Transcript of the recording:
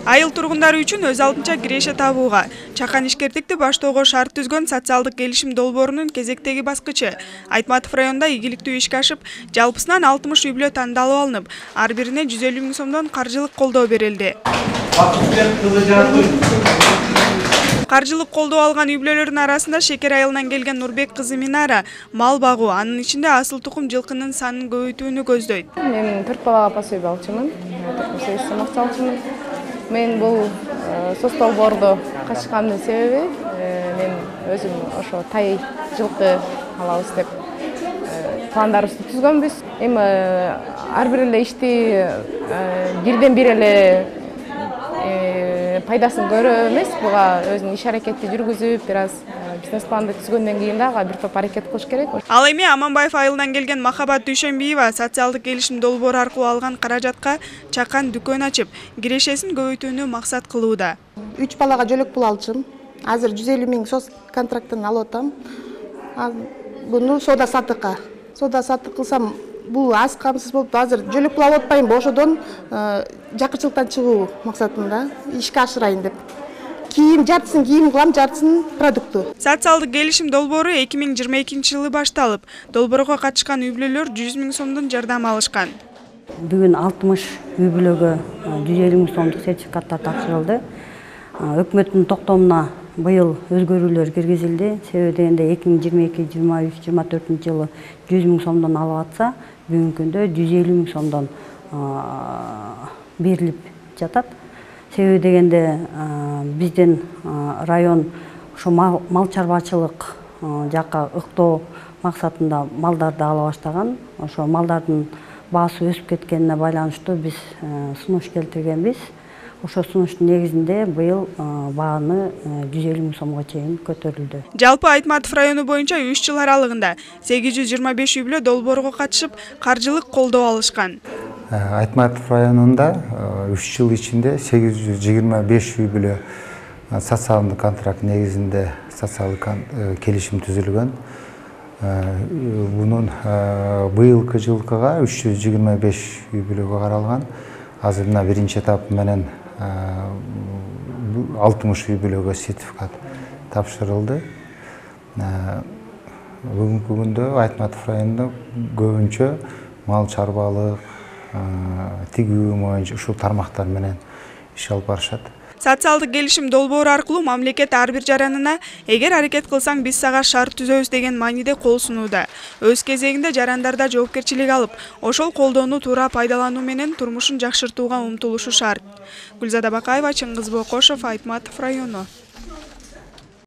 Айыл тургундары үчүн өз алдынча киреше табууга, чакан ишкердикти баштоого шарт түзгөн социалдык келишим долбоорунун кезектеги баскычы. Айтматов районунда ийгиликтүү ишке ашып, жалпысынан 60 үй бүлө тандалып алынып, ар бирине 150 000 сомдон каржылык колдоо берилди. Каржылык колдоо алган үй бүлөлөрдүн арасында Шекер айылынан келген Нурбек кызы Минара мал багуу, анын ичинде асыл тукум жылкынын санын көбөйтүүнү көздөйт. Мен 4 балага пособие алчумун. Мен бул СОС долбоорду качкандын себеби мен өзүм ошо тай жылкы алабыз деп пландарыбызды түзгөнбүз. Эми ар бир эле ишти бирден бир эле пайдасын көрө эмес, буга өзүнүн иш аракетти жүргүзүп, бир аз бизнес планды түзгөндөн кийин дагы бир топ аракет кылыш керек. Ал эми Аманбаев айылынан келген Махабат Дүйшөнбиева социалдык келишим долбоору аркылуу алган каражатка чакан дүкөн ачып, кирешесин көбөйтүүнү максат кылууда. 3 балага жөлөк пул алчым. Азыр 150 000 СОС контрактын алып атам. Буну соода саттыкка. Соода саттык кылсам, бул аз камсыз болуп, азыр жөлөк пул алып атпайм, ошодон жакырчылыктан чыгуу максатында ишке ашырайын деп. Кийим жартысын кийим кылам, жартысын продукту. Социалдык келишим долбоору 2022-жылы башталып, долбоорго катышкан үй бүлөлөр 100 000 сомдон жардам алышкан. Бүгүн 60 үй бүлөгө 150 000 сомдук сертификаттар тапшырылды. Өкмөттүн токтомуна быйыл өзгөрүүлөр киргизилди. Себеби дегенде 2022-23-24 жылы 100 000 сомдон алып атса, бүгүнкү күндө 150 000 сомдон берилип жатат. Себеби дегенде биздин район ошо мал чарбачылык жакка ыктоо максатында малдарды ала баштаган. Ошо малдардын баасы өсүп кеткенине байланыштуу биз сунуш келтиргенбиз. Ошо сунуштун негизинде быйыл бааны 150 000 сомго чейин көтөрүлдү. Жалпы Айтматов району боюнча 3 жыл аралыгында 825 үй бүлө долбоорго катышып, каржылык колдоо алышкан. Айтматов районунда 3 жыл ичинде 825 үй бүлө социалдык контракт негизинде социалдык келишим түзүлгөн. Бунун быйылкы жылкыга 325 үй бүлөгө каралган. Азыр мына биринчи этап менен 60 үй бүлөгө сертификат тапшырылды. Бүгүнкү күндө Айтматов районунда көбүнчө мал чарбалык, тигүү боюнча ушул тармактар менен иш алып барышат. Социалдык келишим долбоору аркылуу мамлекет ар бир жаранына эгер аракет кылсаң биз сага шарт түзөбүз деген мааниде кол сунууда. Өз кезегинде жарандарда жоопкерчилик алып, ошол колдоону туура пайдалануу менен турмушун жакшыртууга умтулушу шарт. Гүлзада Бакаева, Чыңгыз Бокошов, Айтматов району.